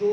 2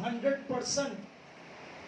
100%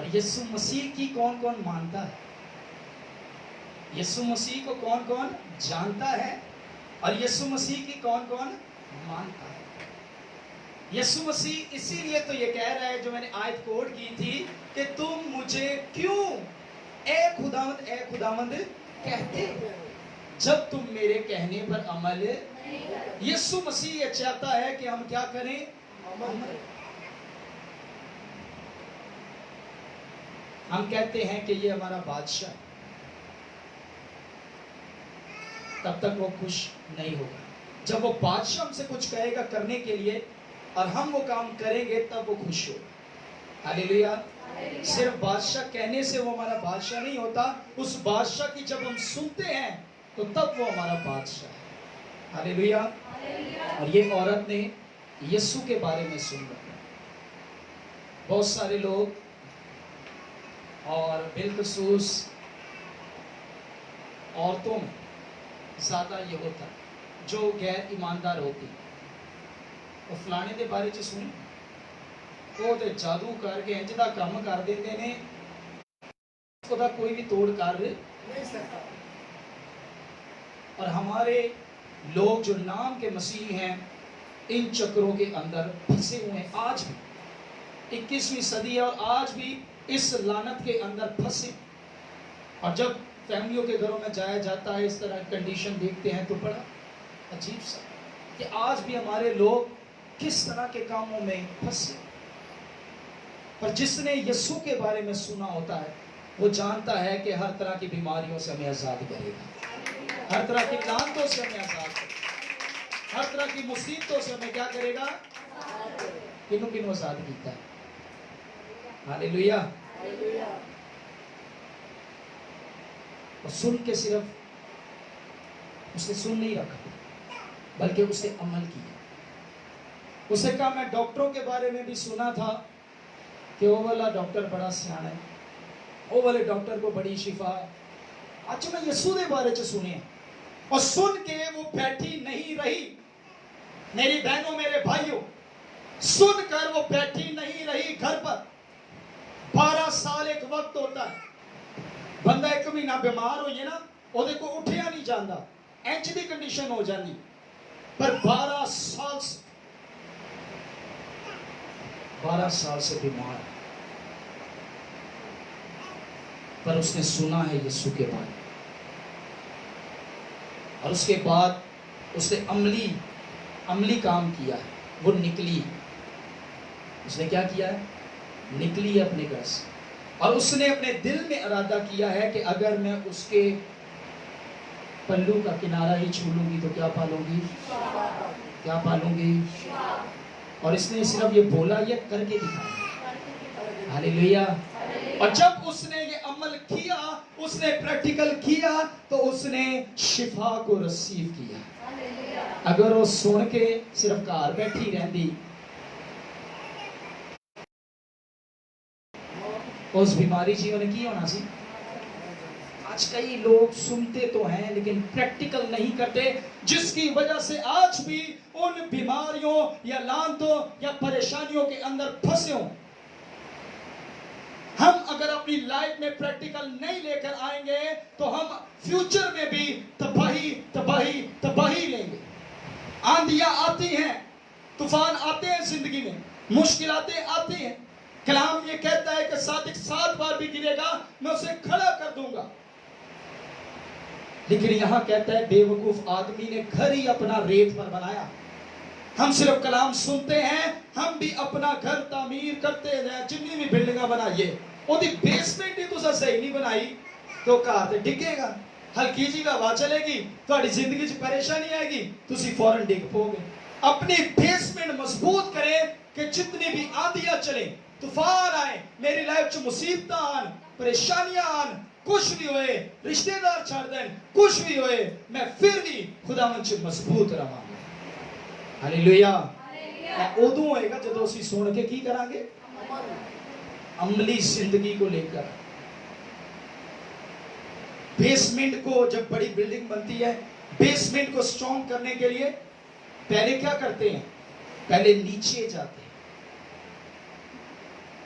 اور یسوع مسیح کی کون کون مانتا ہے؟ یسوع مسیح کو کون کون جانتا ہے اور یسوع مسیح کی کون کون مانتا ہے؟ یسوع مسیح اسی لیے تو یہ کہہ رہا ہے جو میں نے آیت کوٹ کی تھی کہ تم مجھے کیوں اے خداوند کہتے ہو جب تم میرے کہنے پر عمل. یسوع مسیح یہ چاہتا ہے کہ ہم کیا کریں؟ عمل. ہم کہتے ہیں کہ یہ ہمارا بادشاہ، تب تک وہ خوش نہیں ہوگا. جب وہ بادشاہ ہم سے کچھ کہے گا کرنے کے لیے اور ہم وہ کام کریں گے تب وہ خوش ہوگا. ہاللیلویا. صرف بادشاہ کہنے سے وہ ہمارا بادشاہ نہیں ہوتا، اس بادشاہ کی جب ہم سنتے ہیں تو تب وہ ہمارا بادشاہ ہے. ہاللیلویا. اور یہ عورت نے یسوع کے بارے میں سن رکھا. بہت سارے لوگ اور بالخصوص عورتوں میں زیادہ یہ ہوتا ہے جو غیر ایماندار ہوتی. وہ فلانے دے بارے چ سن وہ تے جادو کر کے انج دا کام کر دیندے نے خدا کوئی بھی توڑ کر نہیں سکتا. اور ہمارے لوگ جو نام کے مسیح ہیں ان چکروں کے اندر پھنسے ہوئے ہیں. آج بھی 21ویں صدی ہے اور آج بھی اس لعنت کے اندر پھنسے. اور جب فیملیوں کے گھروں میں جایا جاتا ہے اس طرح کنڈیشن دیکھتے ہیں تو بڑا عجیب سا کہ آج بھی ہمارے لوگ کس طرح کے کاموں میں پھنسے. اور جس نے یسوع کے بارے میں سنا ہوتا ہے وہ جانتا ہے کہ ہر طرح کی بیماریوں سے ہمیں آزاد کرے گا، ہر طرح کی لعنتوں سے ہمیں آزاد کرے گا، ہر طرح کی مصیبتوں سے ہمیں کیا کرے گا؟ کنوں کنوں آزاد کیتا ہے. ہاللیلویا. اور سن کے صرف اس نے سن نہیں رکھا بلکہ اس نے عمل کیا. اس نے کہا میں ڈاکٹروں کے بارے میں بھی سنا تھا کہ وہ والا ڈاکٹر بڑا سیاح ہے، وہ والے ڈاکٹر کو بڑی شفا ہے. اچھا میں یسوع کے بارے چ سنیا اور سن کے وہ بیٹھی نہیں رہی. میری بہنوں میرے بھائیوں سن کر وہ بیٹھی نہیں رہی گھر پر. 12 سال ایک وقت ہوتا ہے بندہ ایک مہینہ بیمار ہوئے نا وہ کو اٹھیا نہیں جانا انج دی کنڈیشن ہو جاتی. پر 12 سال سے بیمار پر اس نے سنا ہے یسوع کے بارے اور اس کے بعد اس نے عملی کام کیا ہے. وہ نکلی. اس نے کیا کیا ہے؟ نکلی اپنے گھر سے اور اس نے اپنے دل میں ارادہ کیا ہے کہ اگر میں اس کے پلو کا کنارہ ہی چھو لوں گی تو کیا پالوں گی؟ کیا پالوں گی؟ اور اس نے صرف یہ بولا یہ کر کے دکھایا. ہاللیلویا. اور جب اس نے یہ عمل کیا اس نے پریکٹیکل کیا تو اس نے شفا کو رسیو کیا. اگر وہ سن کے صرف گھر بیٹھی رہندی اس بیماری جی انہیں کی ہونا سی. آج کئی لوگ سنتے تو ہیں لیکن پریکٹیکل نہیں کرتے جس کی وجہ سے آج بھی ان بیماریوں یا لعنتوں یا پریشانیوں کے اندر پھنسے ہوں. ہم اگر اپنی لائف میں پریکٹیکل نہیں لے کر آئیں گے تو ہم فیوچر میں بھی تباہی لیں گے. آندیاں آتی ہیں، طوفان آتے ہیں زندگی میں، مشکلاتیں آتی ہیں. کلام یہ کہتا ہے کہ صادق 7 بار بھی گرے گا میں اسے کھڑا کر دوں گا. لیکن یہاں کہتا ہے بے وقوف آدمی نے گھر ہی اپنا ریت پر بنایا. ہم صرف کلام سنتے ہیں، ہم بھی اپنا گھر تعمیر کرتے ہیں. جتنی بھی بلڈنگاں بنائیے وہ دی بیسمنٹ ہی تو صحیح نہیں بنائی تو گھر تے ڈگے گا. ہلکی جی ہوا چلے گی تہاڈی زندگی چ پریشانی آئے گی تسی فوراً ڈگ پو گے. اپنی بیسمنٹ مضبوط کریں کہ جتنی بھی آندیاں چلیں، طوفان آئے، میری لائف چ مصیبت آن، پریشانیاں آن، کچھ بھی ہوئے، رشتہ دار چھڑ دیں، کچھ بھی ہوئے، میں پھر بھی خداوند چ مضبوط رہاں. ہاللیلویا. ادو ہوئے گا جدو اسی سن کے کی کریں گے؟ عملی زندگی کو لے کر. بیسمنٹ کو جب بڑی بلڈنگ بنتی ہے بیسمنٹ کو سٹرونگ کرنے کے لیے پہلے کیا کرتے ہیں؟ پہلے نیچے جاتے ہیں.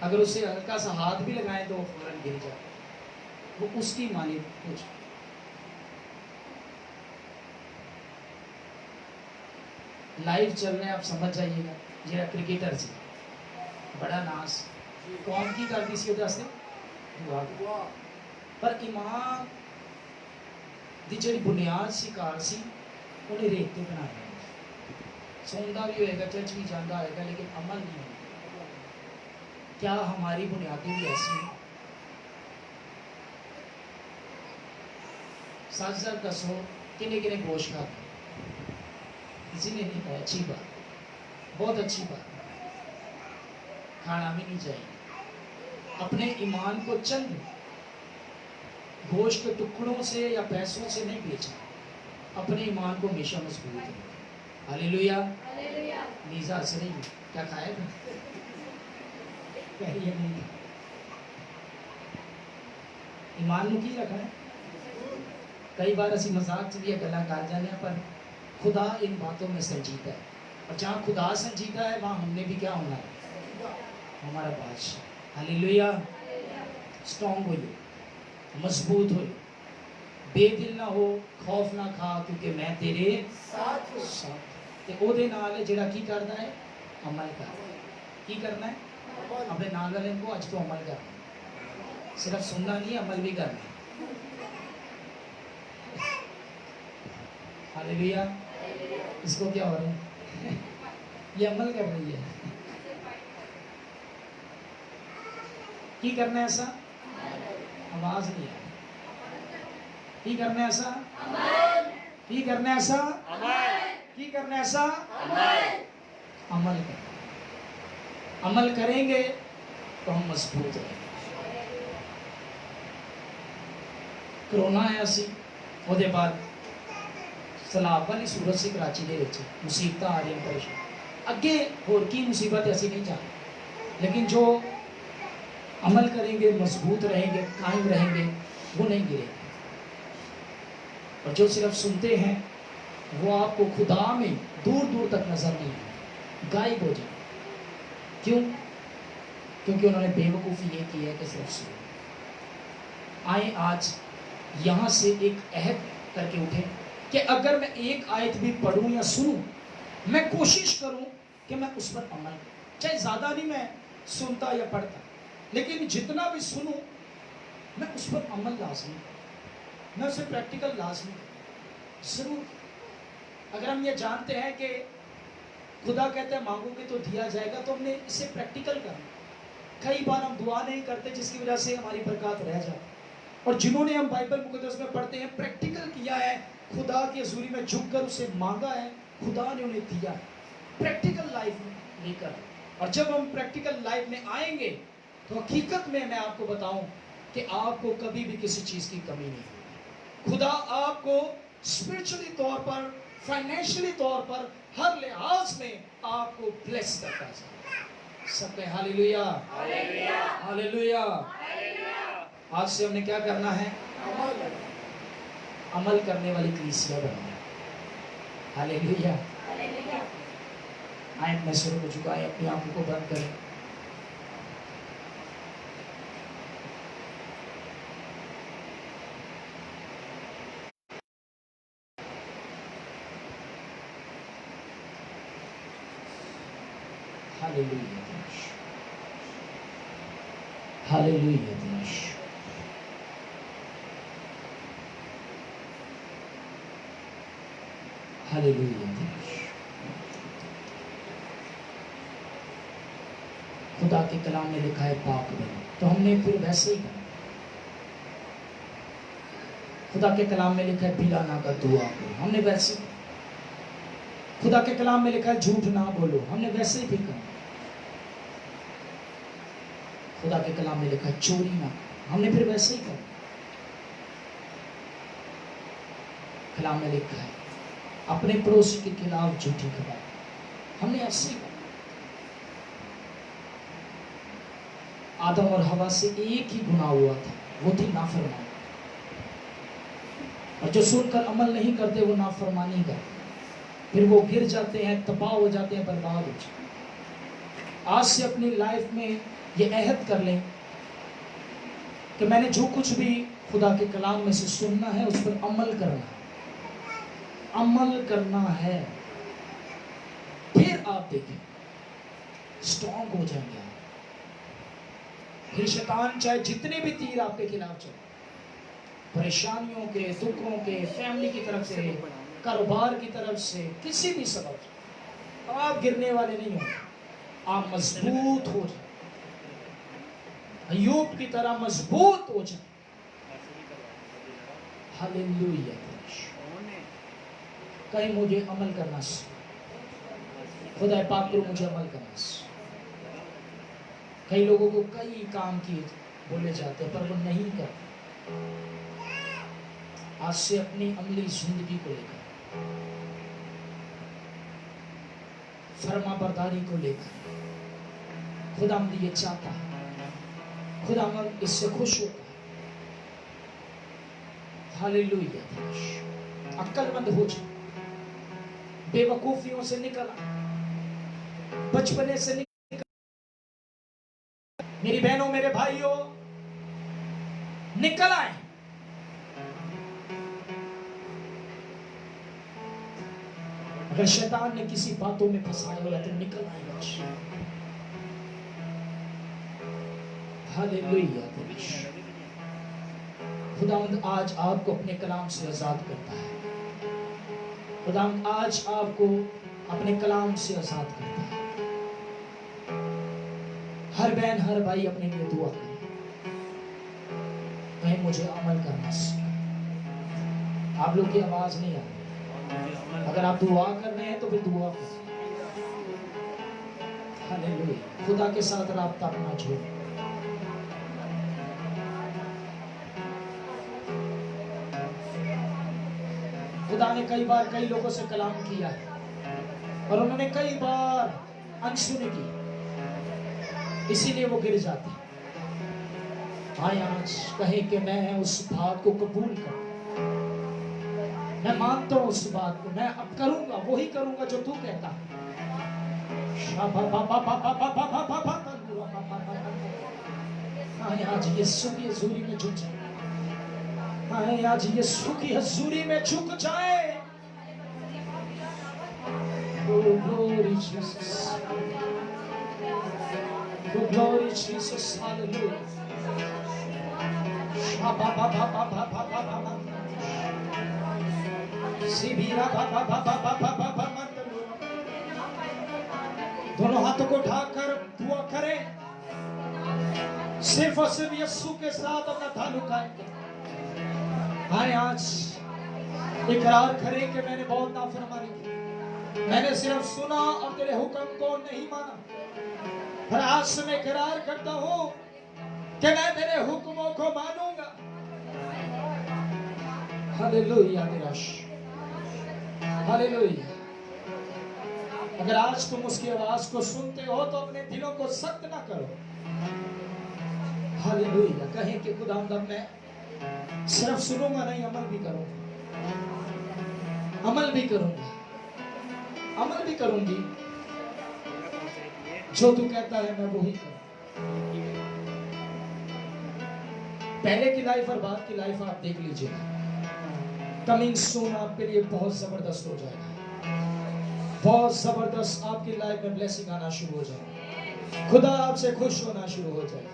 اگر اسے ہلکا سا ہاتھ بھی لگائیں تو وہ فوراً گر جائے، وہ اس کی مانند کچھ لائف چل رہے ہیں. آپ سمجھ جائیے گا. یہ کرکٹر سی بڑا ناس قوم کی کرتی سی وجہ سے دعا پر ایمان دی جڑی بنیاد سی کار سی انہیں ریت تے بنایا. سوندا بھی ہوئے گا، چرچ بھی جانا ہوئے گا، لیکن عمل نہیں ہوگا. کیا ہماری بنیادیں بھی ایسی ہیں؟ سچ سچ دسو کنے کنے گوشت کھاتے؟ کسی نے نہیں کھایا. اچھی بات، بہت اچھی بات. کھانا بھی نہیں چاہیے. اپنے ایمان کو چند گوشت کے ٹکڑوں سے یا پیسوں سے نہیں بیچنا. اپنے ایمان کو ہمیشہ مضبوط رکھنا. ہاللیلویا. لیزا سے نہیں کیا کھایا تھا؟ کہیے نہیں. ایمان نو کی رکھنا ہے. کئی بار اسی مذاق سے بھی یہ گلا کر جانے ہیں، پر خدا ان باتوں میں سنجیدہ ہے. اور جہاں خدا سنجیدہ ہے وہاں ہم نے بھی کیا ہونا ہے؟ ہمارا بادشاہ. ہاللیلویا. اسٹرانگ ہوئیے، مضبوط ہوئیے، بے دل نہ ہو، خوف نہ کھا، کیونکہ میں تیرے ساتھ ہوں. تے او دے نال جڑا کی کرنا ہے؟ عمل کرنا. کی کرنا ہے؟ اپنے نال والے کو اج تو عمل کرنا. صرف سننا نہیں، عمل بھی کرنا. ہاللیلویا. اس کو کیا ہو رہا ہے؟ یہ عمل کر رہی ہے. کی کرنا ہے ایسا؟ آواز نہیں ہے. کی کرنا ہے ایسا؟ کی کرنا ہے ایسا؟ کی کرنا ہے ایسا؟ عمل کرنا. عمل کریں گے تو ہم مضبوط رہیں گے. کرونا آیا سی، وہ دے بعد سیلاب والی صورت سی کراچی دے وچ مصیبت آ رہی ہیں، پریشان. اگے اور کی مصیبت ایسی نہیں جانتے، لیکن جو عمل کریں گے، مضبوط رہیں گے، قائم رہیں گے، وہ نہیں گریں گے. اور جو صرف سنتے ہیں وہ آپ کو خدا میں دور دور تک نظر نہیں آئے، غائب ہو جائے. کیوں؟ کیونکہ انہوں نے بے وقوفی یہ کی ہے کہ صرف سنو. آئیں آج یہاں سے ایک عہد کر کے اٹھیں کہ اگر میں ایک آیت بھی پڑھوں یا سنوں، میں کوشش کروں کہ میں اس پر عمل کروں. چاہے زیادہ نہیں میں سنتا یا پڑھتا، لیکن جتنا بھی سنوں میں اس پر عمل لازمی کروں، میں اسے پریکٹیکل لازمی کروں. ضرور. اگر ہم یہ جانتے ہیں کہ خدا کہتا ہے مانگو گے تو دیا جائے گا، تو ہم نے اسے پریکٹیکل کرنا. کئی بار ہم دعا نہیں کرتے جس کی وجہ سے ہماری برکات رہ جاتی. اور جنہوں نے ہم بائبل مقدس میں پڑھتے ہیں، پریکٹیکل کیا ہے، خدا کی حضوری میں جھک کر اسے مانگا ہے، خدا نے انہیں دیا ہے. پریکٹیکل لائف میں لے کر. اور جب ہم پریکٹیکل لائف میں آئیں گے تو حقیقت میں آپ کو بتاؤں کہ آپ کو کبھی بھی کسی چیز کی کمی نہیں ہوگی. خدا آپ کو اسپرچولی طور پر، فائنینشلی طور پر، ہر لحاظ میں آپ کو بلیس کرتا ہے. سب میں ہاللیلویا. ہاللیلویا. آج سے ہم نے کیا کرنا ہے؟ عمل کرنے والی کلیسیا بننا ہے. ہاللیلویا. آئیں میں سر کو جھکائیں، اپنی آنکھوں کو بند کریں. ہاللیلویا. ہاللیلویا. ہاللیلویا. خدا کے کلام میں لکھا ہے پاک بنو، تو ہم نے پھر ویسے ہی کرنا. خدا کے کلام میں لکھا ہے پلانا کا دعا کرو، ہم نے ویسے ہی. خدا کے کلام میں لکھا ہے جھوٹ نہ بولو، ہم نے ویسے ہی بھی کرنا. خدا کے کلام میں لکھا ہے چوری نہ کرو، ہم نے پھر ویسے ہی کرنا. کلام میں لکھا ہے اپنے پڑوسی کے خلاف جھوٹی گواہی، ہم نے ایسے ہی کرنا. آدم اور حوا سے ایک ہی گناہ ہوا تھا، وہ تھی نافرمانی. اور جو سن کر عمل نہیں کرتے وہ نافرمانی کرتے. پھر وہ گر جاتے ہیں, تباہ ہو جاتے ہیں, برباد ہو جاتے ہیں. آج سے اپنی لائف میں یہ عہد کر لیں کہ میں نے جو کچھ بھی خدا کے کلام میں سے سننا ہے اس پر عمل کرنا ہے, عمل کرنا ہے. پھر آپ دیکھیں اسٹرانگ ہو جائیں گے. پھر شیطان چاہے جتنے بھی تیر آپ کے خلاف چلے, پریشانیوں کے, دکھوں کے, فیملی کی طرف سے, کاروبار کی طرف سے, کسی بھی سبب سے, آپ گرنے والے نہیں ہوں گے. آپ مضبوط ہو جائیں, ایوب کی طرح مضبوط ہو جائیں. ہاللویا. کہیں مجھے عمل کرنا سکھا, خدا پاک کو مجھے عمل کرنا سکھا. کئی لوگوں کو کئی کام کیے بولے جاتے ہیں پر وہ نہیں کرتے. آج سے اپنی عملی زندگی کو لے کر, فرما برداری کو لے کر, خدا مجھے یہ چاہتا ہے, خدا مجھے اس سے خوش ہوتا ہے. ہاللویا. عقل مند ہو جائے, بے وقوفیوں سے نکل آئے, بچپنے سے نکل. میری بہنوں, میرے بھائیوں, نکل آئے. اگر شیطان نے کسی باتوں میں پھنسایا ہوا تو نکل آئے. ہاللویا. خداوند آج آپ کو اپنے کلام سے آزاد کرتا ہے. خداوند آج آپ کو اپنے کلام سے آزاد کرتا ہے. ہر بہن, ہر بھائی اپنے لیے دعا کرے, کہیں مجھے عمل کرنا سکھا. آپ لوگ کی آواز نہیں آ رہی. اگر آپ دعا کر رہے ہیں تو پھر دعا کریں. ہاللویا. خدا کے ساتھ رابطہ اپنا چھوڑ. خدا نے کئی بار کئی لوگوں سے کلام کیا اور انہوں نے کئی بار انسنی کی, اسی لیے وہ گر جاتے. آئے آج کہیں کہ میں اس بات کو قبول کروں, میں مانتا ہوں اس بات کو, میں اب کروں گا, وہی کروں گا جو تو کہتا ہے. آئے آج یسوع کی حضوری میں جھک جائے. آئے آج یسوع کی حضوری میں جھک جائے. Oh glory Jesus, oh glory Jesus, hallelujah. Shaba ba ba ba ba ba ba ba ba. Sibira ba ba ba ba ba ba ba ba ba. دونوں ہاتھوں کو اٹھا کر دعا کریں, صرف اور صرف یسوع کے ساتھ اپنا تعلق قائم کریں. آئے آج اقرار کریں کہ میں نے بہت نافرمانی کی, میں نے صرف سنا اور تیرے حکم کو نہیں مانا. پر آج سے میں اقرار کرتا ہوں کہ میں تیرے حکموں کو مانوں گا. ہاللویا. ہاللویا. اگر آج تم اس کی آواز کو سنتے ہو تو اپنے دلوں کو سخت نہ کرو. ہاللویا. کہیں کہ خداوند میں صرف سنوں گا نہیں, عمل بھی کروں گا, عمل بھی کروں گا, عمل بھی کروں گی. جو تو کہتا ہے میں وہی کروں. پہلے کی لائف اور بعد کی لائف آپ دیکھ لیجئے, کمنگ سون آپ کے لیے بہت زبردست ہو جائے گا. بہت زبردست آپ کی لائف میں بلیسنگ آنا شروع ہو جائے. خدا آپ سے خوش ہونا شروع ہو جائے.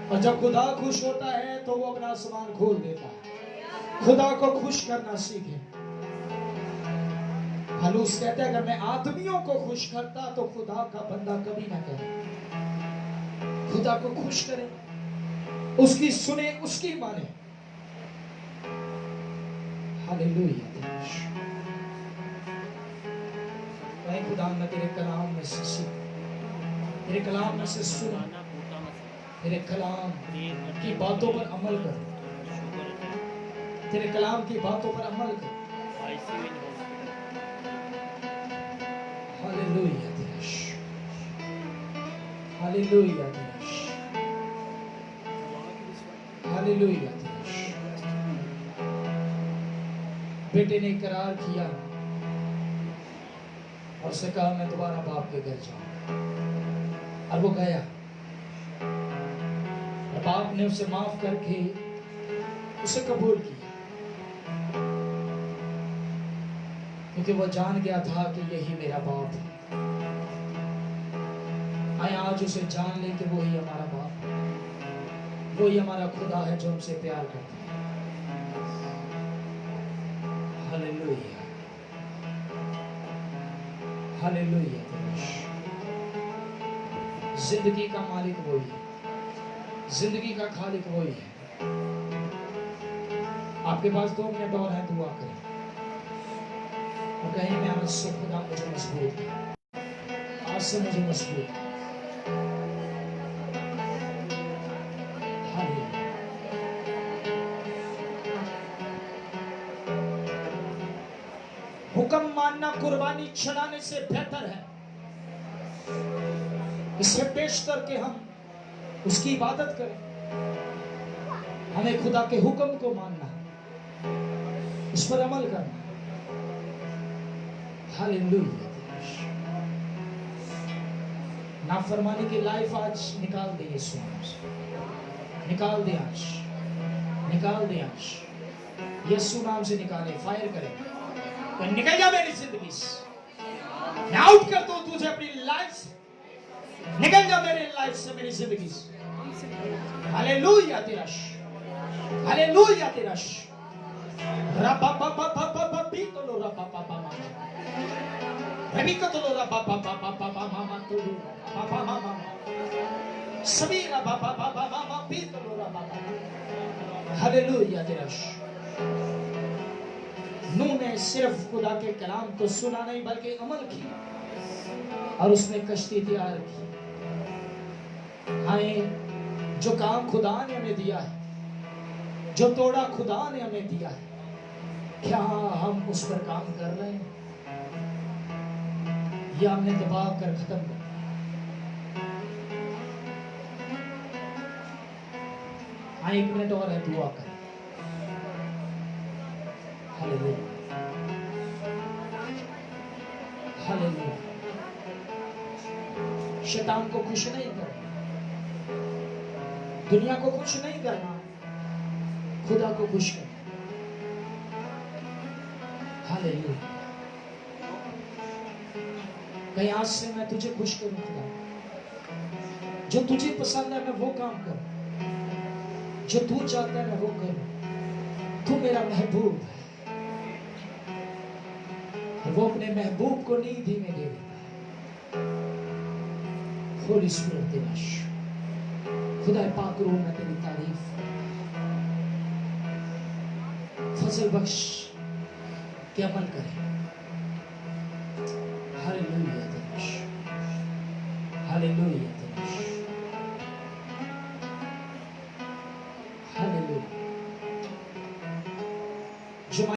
اور جب خدا خوش ہوتا ہے تو وہ اپنا آسمان کھول دیتا ہے. خدا کو خوش کرنا سیکھیں. پالوس کہتے ہیں اگر میں آدمیوں کو خوش کرتا تو خدا کا بندہ کبھی نہ کرے. خدا کو خوش کریں, اس کی سنیں, اس کی مانیں. ہاللویا. خدا میں تیرے کلام میں سے سن, تیرے کلام میں سے سن, تیرے کلام کی باتوں پر عمل کر, تیرے کلام کی باتوں پر عمل کر. ہاللویا. ہاللویا. ہاللویا. بیٹے نے اقرار کیا اور اس نے کہا میں دوبارہ باپ کے گھر جاؤں. اور وہ گیا اور باپ نے اسے معاف کر کے اسے قبول کیا، کیونکہ وہ جان گیا تھا کہ یہی میرا باپ ہے. آئے آج اسے جان لے کہ وہی ہمارا باپ ہے، وہی ہمارا خدا ہے جو ہم سے پیار کرتا ہے. ہاللیلویہ، ہاللیلویہ. زندگی کا مالک وہی ہے، زندگی کا خالق وہی ہے. آپ کے پاس 2 منٹ اور ہیں، دعا کریں اور کہیں میں آج سے خدا مجھے مضبوط ہے، آج سے مجھے مضبوط ہے. حکم ماننا قربانی چڑھانے سے بہتر ہے. اس سے بیشتر کہ ہم اس کی عبادت کریں. ہمیں خدا کے حکم کو ماننا ہے، اس پر عمل کرنا ہے. ہاللیلویہ. نافرمانی کی لائف آج نکال دے، یسوع نام سے نکال دے، آج نکال دے، آج یسوع نام سے نکالے. فائر کرے، نکل جا میری زندگی سے. میں آؤٹ کر دوں تجھے اپنی لائف سے. نکل جا میری لائف سے، میری زندگی سے. ہاللیلویہ تیرا شکر، ہاللیلویہ تیرا شکر. ربا با با با با با بیتلو ربا با با ما ربی کتلو ربا با با با با با ما تلو با با ما ما سبی ربا با با با ما بیتلو ربا با. ہاللیلویہ تیرا شکر. نوح نے صرف خدا کے کلام کو سنا نہیں بلکہ عمل کیا اور اس نے کشتی تیار کی. آئیں جو کام خدا نے ہمیں دیا ہے، جو توڑا خدا نے ہمیں دیا ہے، کیا ہم اس پر کام کر رہے ہیں یا ہم نے دبا کر ختم کر دیا؟ آئیں 1 منٹ اور ہے، دعا کریں. ہاللیلویہ، ہاللیلویہ. شیطان کو خوش نہیں کرنا، دنیا کو خوش نہیں کرنا، خدا کو خوش کرنا. ہاللیلویہ. کہیں آج سے میں تجھے خوش کروں خدا. جو تجھے پسند ہے میں وہ کام کروں، جو تو چاہتا ہے میں وہ کروں. تو میرا محبوب ہے، وہ اپنے محبوب کو نیند ہی میں دے دیتا ہے. ہولی اسپرٹ تیرا شکر. خدا پاک روح میں تیری تعریف، فضل بخش کہ عمل کرے. ہاللیلویہ تیرا شکر، ہاللیلویہ تیرا